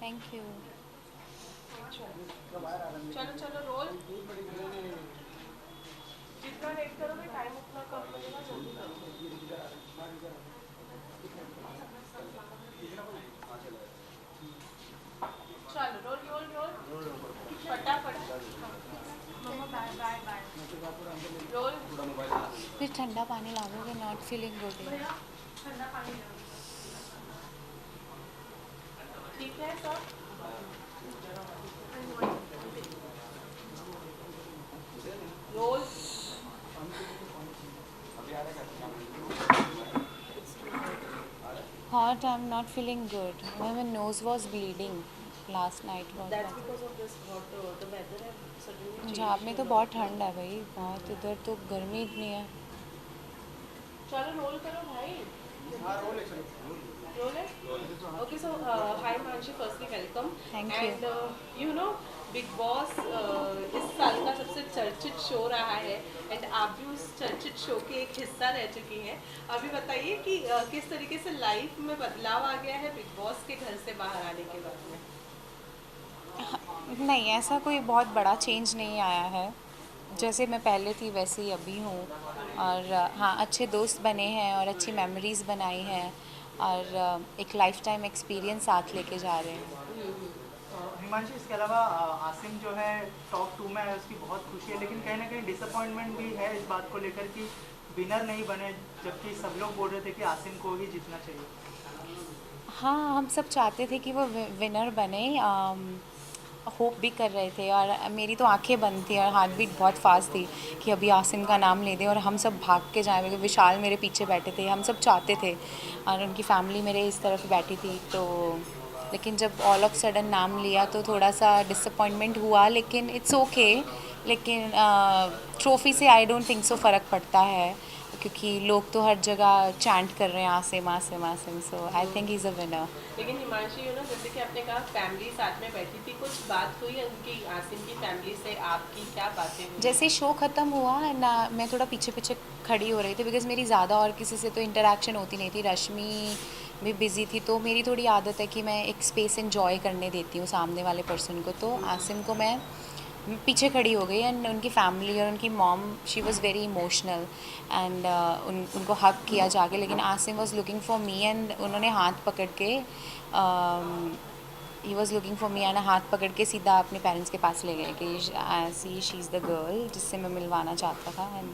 Thank you. चलो चलो role. जितना लेट करोगे टाइम उतना कम लगेगा, जल्दी करो। चलो रोल रोल रोल फटाफट। मम्मा बाय बाय बाय। रोल। फिर ठंडा पानी लाओगे, नॉट फीलिंग गुड भैया है। ठंडा पानी लो। ठीक है सब। Role. Hot, I am not feeling good. My nose was bleeding last night That's बहुत। because of this hot the weather have suddenly Punjab changed में a तो बहुत lot now. ठंड है भाई, बहुत। इधर तो गर्मी इतनी है। चलो रोल करो भाई। रोल है। Okay, so hi Manshi, firstly welcome. Thank you. And you know, big boss इस साल का सबसे चर्चित शो रहा है एंड आप भी उस चर्चित शो के एक हिस्सा रह चुकी हैं। अभी बताइए कि किस तरीके से लाइफ में बदलाव आ गया है बिग बॉस के घर से बाहर आने के बाद में। नहीं, ऐसा कोई बहुत बड़ा चेंज नहीं आया है। जैसे मैं पहले थी वैसे ही अभी हूँ। और हाँ, अच्छे दोस्त बने हैं और अच्छी मेमोरीज़ बनाई हैं। और एक लाइफ टाइम एक्सपीरियंस साथ लेके जा रहे हैं। हिमांशु, इसके अलावा आसिम जो है टॉप 2 में है, उसकी बहुत खुशी है, लेकिन कहीं ना कहीं डिसअपॉइंटमेंट भी है इस बात को लेकर कि विनर नहीं बने, जबकि सब लोग बोल रहे थे कि आसिम को ही जीतना चाहिए। हाँ, हम सब चाहते थे कि वो विनर बने। होप भी कर रहे थे, और मेरी तो आंखें बंद थी और हार्ट बीट बहुत फास्ट थी कि अभी आसिम का नाम ले दें और हम सब भाग के जाएं, क्योंकि विशाल मेरे पीछे बैठे थे। हम सब चाहते थे, और उनकी फैमिली मेरे इस तरफ बैठी थी। तो लेकिन जब ऑल ऑफ सडन नाम लिया तो थोड़ा सा डिसअपॉइंटमेंट हुआ, लेकिन इट्स ओके। लेकिन ट्रॉफ़ी से आई डोंट थिंक सो फ़र्क पड़ता है, क्योंकि लोग तो हर जगह चैंट कर रहे हैं Asim Asim Asim. So I think he is a winner. लेकिन हिमांशी जैसे कि आपने कहा फैमिली साथ में बैठी थी, कुछ बात हुई उनकी आसिम की फैमिली से, आपकी क्या बातें हुई। जैसे शो ख़त्म हुआ ना, मैं थोड़ा पीछे पीछे खड़ी हो रही थी, बिकॉज़ मेरी ज़्यादा और किसी से तो इंटरेक्शन होती नहीं थी। रश्मि भी बिज़ी थी, तो मेरी थोड़ी आदत है कि मैं एक स्पेस एंजॉय करने देती हूँ सामने वाले पर्सन को। तो आसिम को मैं पीछे खड़ी हो गई, एंड उनकी फैमिली और उनकी mom, she was very emotional. And उनको हक किया जाके, लेकिन Asim was looking for me, and उन्होंने हाथ पकड़ के he was looking for me, and हाथ पकड़ के सीधा अपने पेरेंट्स के पास ले गए कि शी इज़ द गर्ल जिससे मैं मिलवाना चाहता था। एंड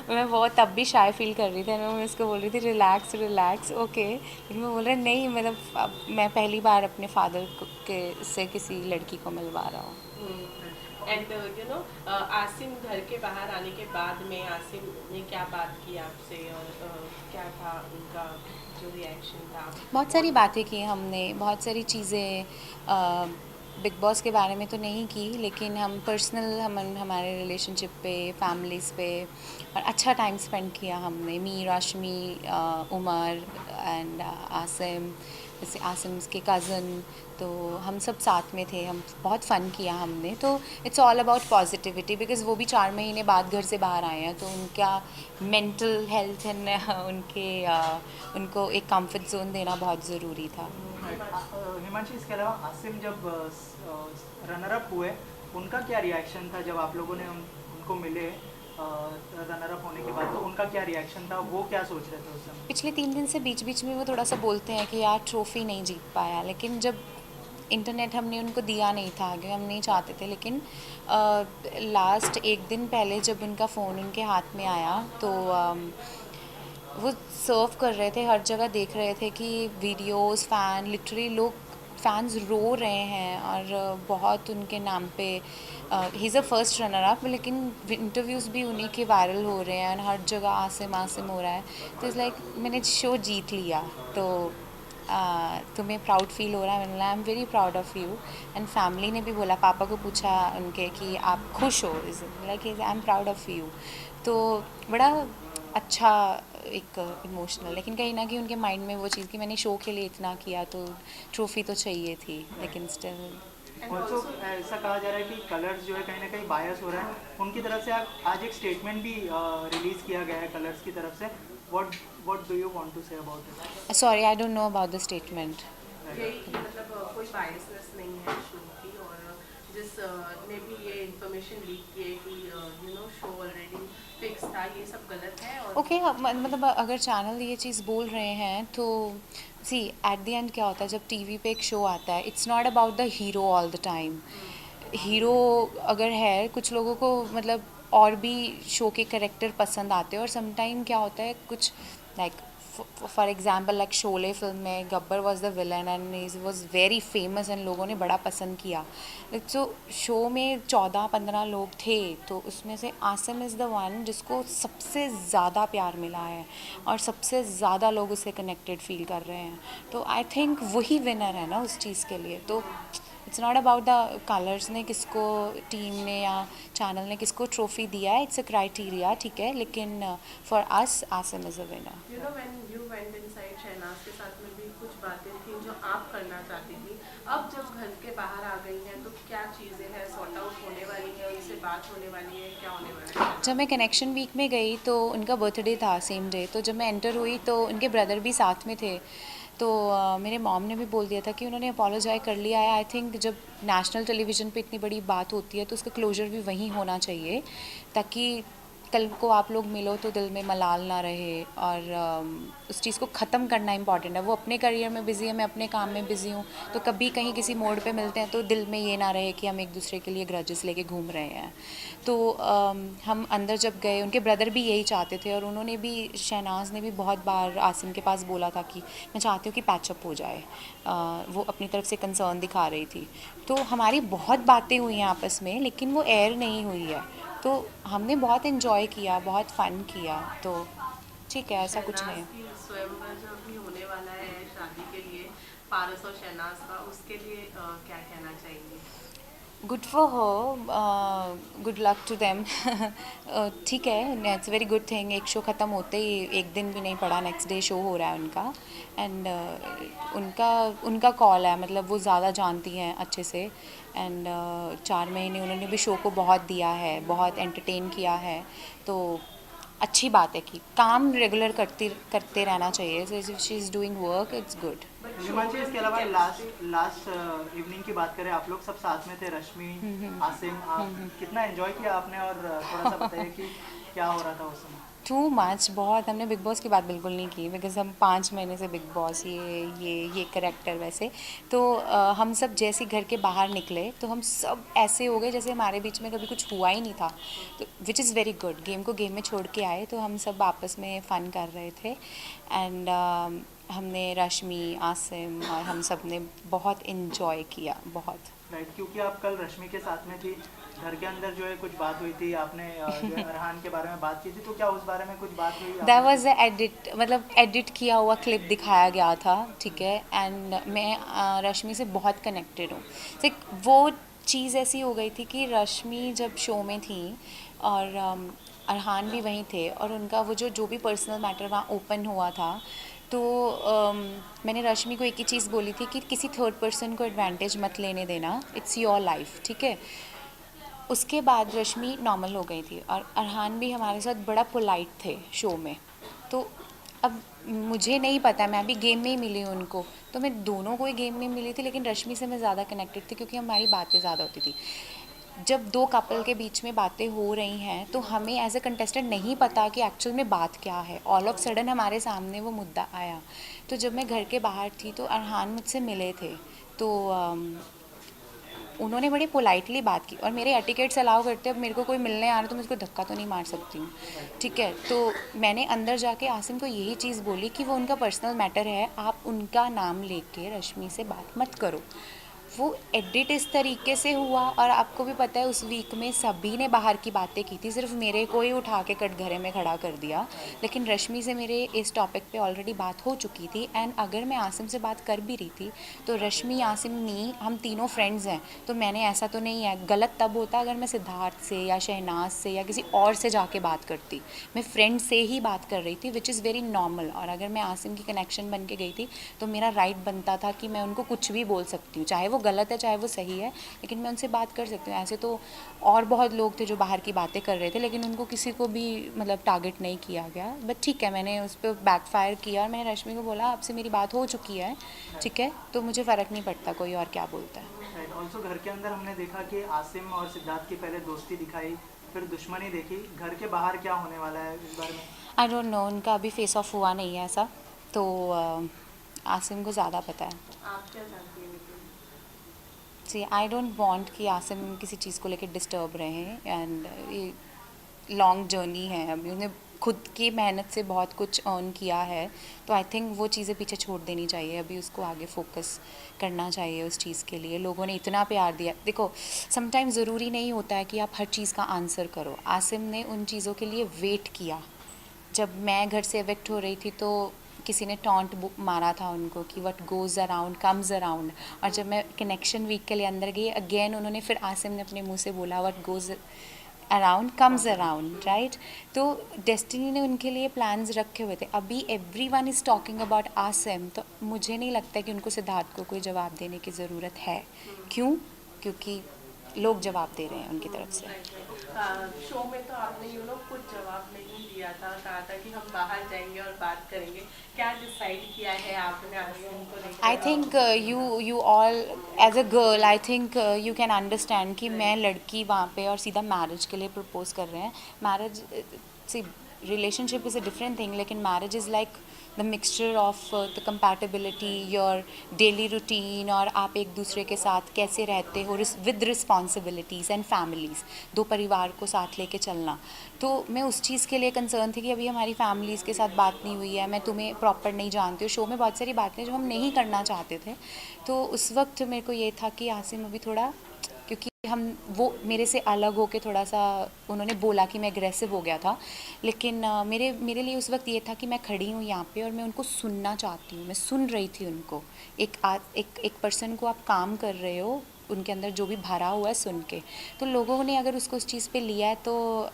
मैं बहुत तब भी शाय फील कर रही थी, मैं उसको बोल रही थी रिलैक्स रिलैक्स ओके, लेकिन मैं बोल रहा नहीं, मतलब अब मैं पहली बार अपने फादर के से किसी लड़की को मिलवा रहा हूँ। एंड आसिम घर के बाहर आने के बाद में आसिम ने क्या बात की आपसे और क्या था उनका जो रिएक्शन था। बहुत सारी बातें की हमने, बहुत सारी चीज़ें बिग बॉस के बारे में तो नहीं की, लेकिन हम पर्सनल, हम हमारे रिलेशनशिप पे, फैमिलीज़ पे, और अच्छा टाइम स्पेंड किया हमने। मी, रश्मि, उमर एंड आसिम, जैसे आसिम के कज़न, तो हम सब साथ में थे। हम बहुत फ़न किया हमने। तो it's all about positivity, because वो भी 4 महीने बाद घर से बाहर आए हैं, तो उनका मेंटल हेल्थ एंड उनके उनको एक कंफर्ट जोन देना बहुत ज़रूरी था। हिमांशु, इसके अलावा आसिम जब रनर अप हुए, उनका क्या रिएक्शन था जब आप लोगों ने उनको मिले रनर अप होने के बाद, तो उनका क्या रिएक्शन था, वो क्या सोच रहे थे उस समय? पिछले 3 दिन से बीच बीच में वो थोड़ा सा बोलते हैं कि यार ट्रॉफ़ी नहीं जीत पाया, लेकिन जब इंटरनेट हमने उनको दिया नहीं था, क्योंकि हम नहीं चाहते थे, लेकिन लास्ट एक दिन पहले जब उनका फ़ोन उनके हाथ में आया, तो वो सर्व कर रहे थे, हर जगह देख रहे थे कि वीडियोस, फ़ैन, लिटरली लोग, फैंस रो रहे हैं, और बहुत उनके नाम पे ही is a first runner up, लेकिन इंटरव्यूज़ भी उन्हीं के वायरल हो रहे हैं, और हर जगह आसिम आसिम हो रहा है। तो इज़ लाइक मैंने शो जीत लिया। तो तुम्हें प्राउड फील हो रहा है? मैंने I am very proud of you. And family ने भी बोला, पापा को पूछा उनके कि आप खुश हो? Is like I am proud of you. तो बड़ा अच्छा एक इमोशनल, लेकिन कहीं ना कहीं उनके माइंड में वो चीज़ कि मैंने शो के लिए इतना किया, तो ट्रॉफ़ी तो चाहिए थी, लेकिन स्टिल। एंड ऑल्सो ऑल्सो ऐसा कहा जा रहा है कि कलर्स जो है कहीं ना कहीं बायस हो रहा है उनकी तरफ से। आज एक स्टेटमेंट भी रिलीज़ किया गया है कलर्स की तरफ से। What what do you want to say about it? Sorry, I don't know about the statement. यही कि मतलब कोई बायसनेस नहीं है शो की, और जिस ने भी ये इंफॉर्मेशन लीक की है कि शो ऑलरेडी फिक्स था, ये सब गलत है। और ओके मतलब अगर चैनल ये चीज़ बोल रहे हैं तो सी एट द एंड क्या होता है जब टीवी पे एक शो आता है, it's not about the hero all the time. Hero अगर है, कुछ लोगों को मतलब और भी शो के कैरेक्टर पसंद आते हैं, और समटाइम क्या होता है कुछ like for example like Sholay film में Gabbar was the villain and he was very famous and लोगों ने बड़ा पसंद किया। तो शो में 14-15 लोग थे, तो उसमें से आसिम इज़ द वन जिसको सबसे ज़्यादा प्यार मिला है और सबसे ज़्यादा लोग उससे कनेक्टेड फील कर रहे हैं। तो आई थिंक वही विनर है ना उस चीज़ के लिए। तो it's not about the colours ने किसको, टीम ने या चैनल ने किसको ट्रॉफी दिया है, इट्स अ क्राइटेरिया, ठीक है, लेकिन for us Asim is a winner. When you went inside, Shehnaaz के साथ में भी कुछ बातें थी जो आप करना चाहती थी, अब जब घर के बाहर आ गई हैं तो क्या चीज़ें हैं सॉर्ट आउट होने वाली है, उनसे बात होने वाली है, क्या होने वाला है? जब मैं कनेक्शन वीक में गई तो उनका बर्थडे था सेम डे, तो जब मैं एंटर हुई तो उनके ब्रदर भी साथ में थे। तो मेरे मॉम ने भी बोल दिया था कि उन्होंने अपोलोजाइज कर लिया है। आई थिंक जब नेशनल टेलीविज़न पे इतनी बड़ी बात होती है तो उसका क्लोजर भी वहीं होना चाहिए, ताकि कल को आप लोग मिलो तो दिल में मलाल ना रहे, और उस चीज़ को ख़त्म करना इंपॉर्टेंट है। वो अपने करियर में बिज़ी है, मैं अपने काम में बिज़ी हूँ, तो कभी कहीं किसी मोड़ पे मिलते हैं तो दिल में ये ना रहे कि हम एक दूसरे के लिए ग्रजेस लेके घूम रहे हैं। तो हम अंदर जब गए, उनके ब्रदर भी यही चाहते थे, और उन्होंने भी, शहनाज ने भी बहुत बार आसिम के पास बोला था कि मैं चाहती हूँ कि पैचअप हो जाए। वो अपनी तरफ से कंसर्न दिखा रही थी। तो हमारी बहुत बातें हुई हैं आपस में, लेकिन वो एयर नहीं हुई है। तो हमने बहुत इन्जॉय किया, बहुत फ़न किया, तो ठीक है, ऐसा कुछ नहीं शहनाज है। की स्वयंवर जो भी होने वाला है शादी के लिए, पारस और शहनाज का, उसके लिए क्या कहना चाहेंगे? Good for her, good luck to them. ठीक है, इट्स वेरी गुड थिंग। एक शो ख़त्म होते ही एक दिन भी नहीं पड़ा, नेक्स्ट डे शो हो रहा है उनका, एंड उनका उनका कॉल है, मतलब वो ज़्यादा जानती हैं अच्छे से, एंड 4 महीने उन्होंने भी शो को बहुत दिया है, बहुत एंटरटेन किया है। तो अच्छी बात है कि काम रेगुलर करते रहना चाहिए। So if she is doing work, it's good. Himanshi, इसके अलावा लास्ट इवनिंग की बात करें, आप लोग सब साथ में थे, रश्मि, आसिम, आप कितना एंजॉय किया आपने, और थोड़ा सा बताइए कि क्या हो रहा था उस समय? टू मच, बहुत। हमने बिग बॉस की बात बिल्कुल नहीं की, बिकॉज हम 5 महीने से बिग बॉस, ये करेक्टर वैसे। तो हम सब जैसे घर के बाहर निकले तो हम सब ऐसे हो गए जैसे हमारे बीच में कभी कुछ हुआ ही नहीं था, तो which is very good. Game को गेम में छोड़ के आए, तो हम सब आपस में फ़न कर रहे थे, एंड हमने, रश्मि, आसिम और हम सब ने बहुत इन्जॉय किया, बहुत। राइट, क्योंकि आप कल रश्मि के साथ में थी, घर के अंदर जो है कुछ बात हुई थी, आपने जो है अरहान के बारे में बात की थी, तो क्या उस बारे में कुछ बात हुई? दैट वाज द एडिट, मतलब एडिट किया हुआ क्लिप दिखाया गया था, ठीक है, एंड मैं रश्मि से बहुत कनेक्टेड हूँ। तो वो चीज़ ऐसी हो गई थी कि रश्मि जब शो में थी और अरहान भी वहीं थे, और उनका वो जो भी पर्सनल मैटर वहाँ ओपन हुआ था, तो मैंने रश्मि को एक ही चीज़ बोली थी कि किसी थर्ड पर्सन को एडवांटेज मत लेने देना, इट्स योर लाइफ, ठीक है। उसके बाद रश्मि नॉर्मल हो गई थी, और अरहान भी हमारे साथ बड़ा पोलाइट थे शो में। तो अब मुझे नहीं पता, मैं भी गेम में ही मिली हूँ उनको, तो मैं दोनों को ही गेम में मिली थी, लेकिन रश्मि से मैं ज़्यादा कनेक्टेड थी क्योंकि हमारी बातें ज़्यादा होती थी। जब दो कपल के बीच में बातें हो रही हैं तो हमें एज अ कंटेस्टेंट नहीं पता कि एक्चुअल में बात क्या है, ऑल ऑफ सडन हमारे सामने वो मुद्दा आया। तो जब मैं घर के बाहर थी तो अरहान मुझसे मिले थे, तो उन्होंने बड़ी पोलाइटली बात की, और मेरे एटिकेट्स अलाउ करते, अब मेरे को कोई मिलने आ रहा तो मैं उसको धक्का तो नहीं मार सकती हूँ, ठीक है। तो मैंने अंदर जाके आसिम को यही चीज़ बोली कि वो उनका पर्सनल मैटर है, आप उनका नाम लेके रश्मि से बात मत करो। वो एडिट इस तरीके से हुआ, और आपको भी पता है उस वीक में सभी ने बाहर की बातें की थी, सिर्फ मेरे को ही उठा के कटघरे में खड़ा कर दिया। लेकिन रश्मि से मेरे इस टॉपिक पे ऑलरेडी बात हो चुकी थी, एंड अगर मैं आसिम से बात कर भी रही थी तो रश्मि, आसिम, नी, हम तीनों फ्रेंड्स हैं, तो मैंने ऐसा तो नहीं है। गलत तब होता अगर मैं सिद्धार्थ से या शहनाज से या किसी और से जाके बात करती, मैं फ्रेंड से ही बात कर रही थी, विच इज़ वेरी नॉर्मल। और अगर मैं आसिम की कनेक्शन बन के गई थी तो मेरा राइट बनता था कि मैं उनको कुछ भी बोल सकती हूँ, चाहे वो गलत है चाहे वो सही है, लेकिन मैं उनसे बात कर सकती हूँ। ऐसे तो और बहुत लोग थे जो बाहर की बातें कर रहे थे, लेकिन उनको किसी को भी मतलब टारगेट नहीं किया गया। बट ठीक है, मैंने उस पर बैकफायर किया और मैंने रश्मि को बोला आपसे मेरी बात हो चुकी है, ठीक है, तो मुझे फ़र्क नहीं पड़ता कोई और क्या बोलता है। ऑल्सो घर के अंदर हमने देखा कि आसिम और सिद्धार्थ की पहले दोस्ती दिखाई, फिर दुश्मनी देखी। घर के बाहर क्या होने वाला है इस बारे में? आई डोंट नो, उनका अभी फेस ऑफ हुआ नहीं है ऐसा, तो आसिम को ज़्यादा पता है। आप क्या जानती हैं लेकिन? सी आई डोंट वांट कि आसिम किसी चीज़ को लेकर डिस्टर्ब रहे, एंड ये लॉन्ग जर्नी है, अभी उन्हें खुद की मेहनत से बहुत कुछ अर्न किया है, तो आई थिंक वो चीज़ें पीछे छोड़ देनी चाहिए। अभी उसको आगे फोकस करना चाहिए उस चीज़ के लिए। लोगों ने इतना प्यार दिया, देखो समटाइम ज़रूरी नहीं होता है कि आप हर चीज़ का आंसर करो। आसिम ने उन चीज़ों के लिए वेट किया। जब मैं घर से एविक्ट हो रही थी तो किसी ने टॉन्ट मारा था उनको कि what goes around comes around, और जब मैं कनेक्शन वीक के लिए अंदर गई अगेन उन्होंने फिर आसिम ने अपने मुंह से बोला what goes around comes around, right. तो डेस्टिनी ने उनके लिए प्लान्स रखे हुए थे। अभी everyone is talking about Asim, तो मुझे नहीं लगता कि उनको सिद्धार्थ को कोई जवाब देने की ज़रूरत है। क्यों? क्योंकि लोग जवाब दे रहे हैं उनकी तरफ से। शो में तो आपने कुछ जवाब नहीं दिया था, कहा था कि हम बाहर जाएंगे और बात करेंगे। क्या डिसाइड किया है आपने आसिम को लेकर? I think you all as a girl I think you can understand कि मैं लड़की वहाँ पे और सीधा मैरिज के लिए प्रपोज कर रहे हैं। मैरिज सी relationship is a different thing, लेकिन marriage is like the mixture of the compatibility, your daily routine, और आप एक दूसरे के साथ कैसे रहते हो विद रिस्पॉन्सिबिलिटीज़ एंड फैमिलीज़, दो परिवार को साथ लेके चलना। तो मैं उस चीज़ के लिए कंसर्न थी कि अभी हमारी फैमिलीज़ के साथ बात नहीं हुई है, मैं तुम्हें प्रॉपर नहीं जानती हूँ। शो में बहुत सारी बातें जो हम नहीं करना चाहते थे, तो उस वक्त मेरे को ये था कि आसिम अभी थोड़ा, क्योंकि वो मेरे से अलग होके थोड़ा सा उन्होंने बोला कि मैं एग्रेसिव हो गया था, लेकिन मेरे लिए उस वक्त ये था कि मैं खड़ी हूँ यहाँ पे और मैं उनको सुनना चाहती हूँ। मैं सुन रही थी उनको। एक पर्सन को आप काम कर रहे हो, उनके अंदर जो भी भरा हुआ है सुन के, तो लोगों ने अगर उसको उस चीज़ पे लिया है तो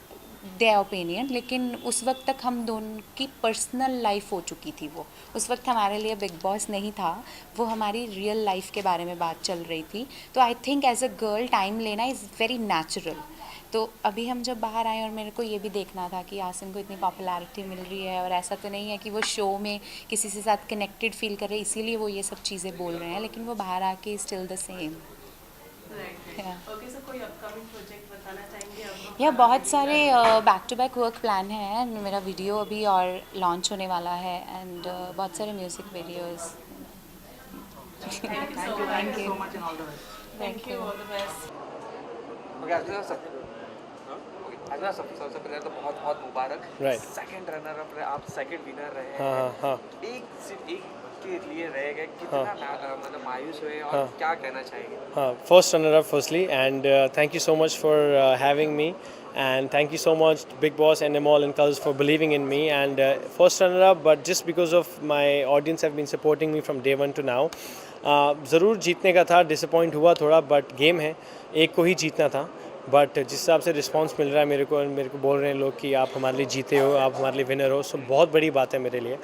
देयर ओपिनियन, लेकिन उस वक्त तक हम दोनों की पर्सनल लाइफ हो चुकी थी। वो उस वक्त हमारे लिए बिग बॉस नहीं था, वो हमारी रियल लाइफ के बारे में बात चल रही थी। तो I think as a girl time लेना इज़ वेरी नेचुरल। तो अभी हम जब बाहर आए और मेरे को ये भी देखना था कि आसिम को इतनी पॉपुलैरिटी मिल रही है, और ऐसा तो नहीं है कि वो शो में किसी से साथ कनेक्टेड फील कर रहे इसीलिए वो ये सब चीज़ें बोल रहे हैं, लेकिन वो बाहर आके still the same. Okay, so कोई अपकमिंग प्रोजेक्ट बताना चाहेंगे अब? या बहुत सारे back to back work plan है, एंड मेरा वीडियो अभी और लॉन्च होने वाला है, एंड बहुत सारे music videos. Thank you thank you so much and all the best. Thank you, all the best. Okay, आज ना सबसे पहले तो बहुत बहुत मुबारक। Right. सेकंड रनर अप रहे आप, सेकंड विनर रहे हाँ हैं। हाँ सिर्फ एक के लिए रह गए, कितना मतलब मायूस हुए और हाँ। क्या कहना चाहेंगे? हाँ, first runner up firstly, and thank you so much for having me, and thank you so much Big Boss and Amol and Cuz for believing in me, and first runner up, but just because of my audience have been supporting me from day one to now. ज़रूर जीतने का था, disappoint हुआ थोड़ा, but game है, एक को ही जीतना था। बट जिस हिसाब से रिस्पांस मिल रहा है मेरे को बोल रहे हैं लोग कि आप हमारे लिए जीते हो, आप हमारे लिए विनर हो, सो बहुत बड़ी बात है मेरे लिए।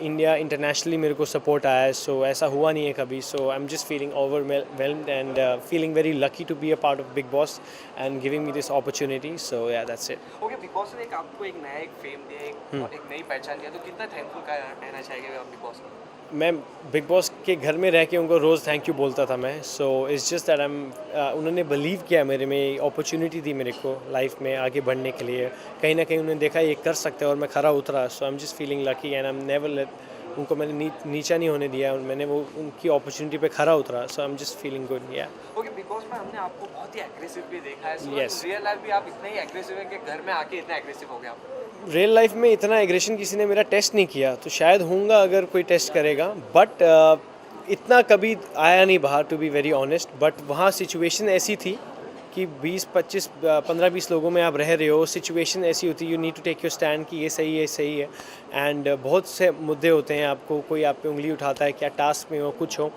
इंडिया इंटरनेशनली मेरे को सपोर्ट आया है, सो ऐसा हुआ नहीं है कभी। So I am just feeling overwhelmed and feeling very lucky to be a part of Bigg Boss and giving me this opportunity. So yeah that's it. Okay, Bigg Boss ने आपको एक नया फेम दिया, और एक नई पहचान दिया, तो कितना थैंकफुल कहना चाहेंगे आप बिग बॉस को? मैं बिग बॉस के घर में रह के उनको रोज़ थैंक यू बोलता था मैं। सो इट्स जस्ट दैट उन्होंने बिलीव किया मेरे में, अपॉर्चुनिटी दी मेरे को लाइफ में आगे बढ़ने के लिए। कहीं ना कहीं उन्होंने देखा ये कर सकते हैं और मैं खरा उतरा। So I am just feeling lucky and I am never let उनको मैंने नीचा नहीं होने दिया, और मैंने वो उनकी अपॉर्चुनिटी पे खरा उतरा। So I am just feeling good. Yeah okay, Bigg Boss में हमने आपको बहुत ही एग्रेसिव भी देखा है। Yes. रियल लाइफ भी आप इतने ही एग्रेसिव है कि घर में आके इतना एग्रेसिव हो गया आप? रियल लाइफ में इतना एग्रेशन किसी ने मेरा टेस्ट नहीं किया, तो शायद होऊंगा अगर कोई टेस्ट करेगा, बट इतना कभी आया नहीं बाहर, to be very honest. But वहाँ सिचुएशन ऐसी थी कि 20-25 15-20 लोगों में आप रह रहे हो, सिचुएशन ऐसी होती है, you need to take your stand कि ये सही है। एंड बहुत से मुद्दे होते हैं, आपको कोई आप पे उंगली उठाता है, क्या टास्क में हो कुछ हो,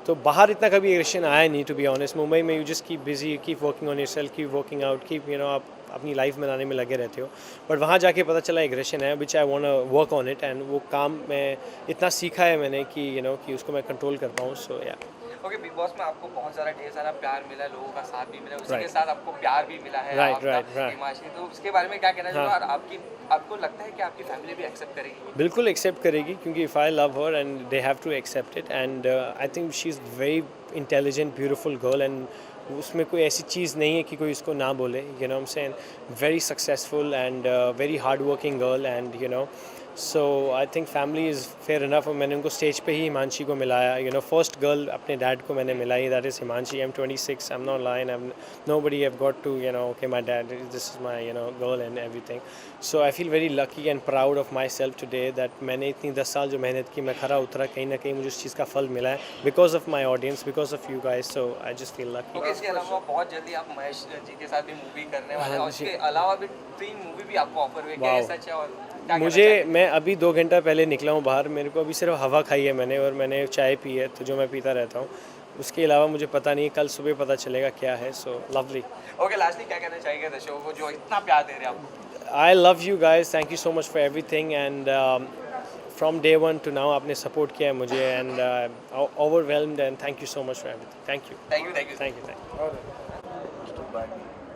तो बाहर इतना कभी एग्रेशन आया नहीं, टू बी ऑनेस्ट। मुंबई में you just keep busy, keep working on yourself, keep working out, keep आप अपनी लाइफ बनाने में लगे रहते हो। बट वहाँ जाके पता चला एग्रेशन है, which I want to work on it, and वो काम मैं इतना सीखा है मैंने कि कि उसको मैं कंट्रोल कर पाऊँ। सो या ओके, बिग बॉस में आपको बहुत सारा ढेर सारा प्यार मिला है, लोगों का साथ भी मिला है, उसी Right. के साथ आपको प्यार भी मिला है Right, आपका right, right. हिमांशी, तो उसके बारे में क्या कहना हाँ. चाहोगे? और आपको लगता है कि आपकी फैमिली भी एक्सेप्ट करेगी? बिल्कुल एक्सेप्ट करेगी क्योंकि if I love her and they have to accept it and I think she is very intelligent beautiful girl and उसमें कोई ऐसी चीज़ नहीं है कि कोई उसको ना बोले, you know I am saying, very successful and very hard working girl and you know so I think family is fair enough. और मैंने उनको स्टेज पे ही हिमांशी को मिलाया, यू नो फर्स्ट गर्ल अपने डैड को मैंने मिलाई, that is Himanshi. I am 26, I am not line, I am nobody have got to, you know, okay, my dad, this is my, you know, girl and everything. So I feel very lucky and proud of myself today that मैंने इतनी 10 साल जो मेहनत की, मैं खरा उतरा, कहीं ना कहीं मुझे उस चीज़ का फल मिला है because of my audience, because of you guys, so I just feel lucky. Okay, इसके अलावा बहुत जल्दी आप महेश जी के साथ भी मूवी करने वाले हैं, हाँ और जी। इसके अलावा भी 3 मूवी भी आपको ऑफर हुए, क्या ये Wow. सच है? और क्या कहना मुझे चाहेंगे? मैं अभी 2 घंटा पहले निकला हूँ बाहर, मेरे को अभी सिर्फ हवा खाई है मैंने और मैंने चाय पी है, तो जो मैं पीता रहता हूँ, उसके अलावा मुझे पता नहीं, कल सुबह पता चलेगा क्या है। So lovely. ओके, लास्टली क्या कहना चाहेंगे दर्शकों को जो इतना प्यार दे रहे हैं आपको? I love you guys, thank you so much for everything and from day one to now आपने support किया है मुझे and overwhelmed and thank you so much for everything. Thank you. Thank you, thank you. Thank you. Thank you.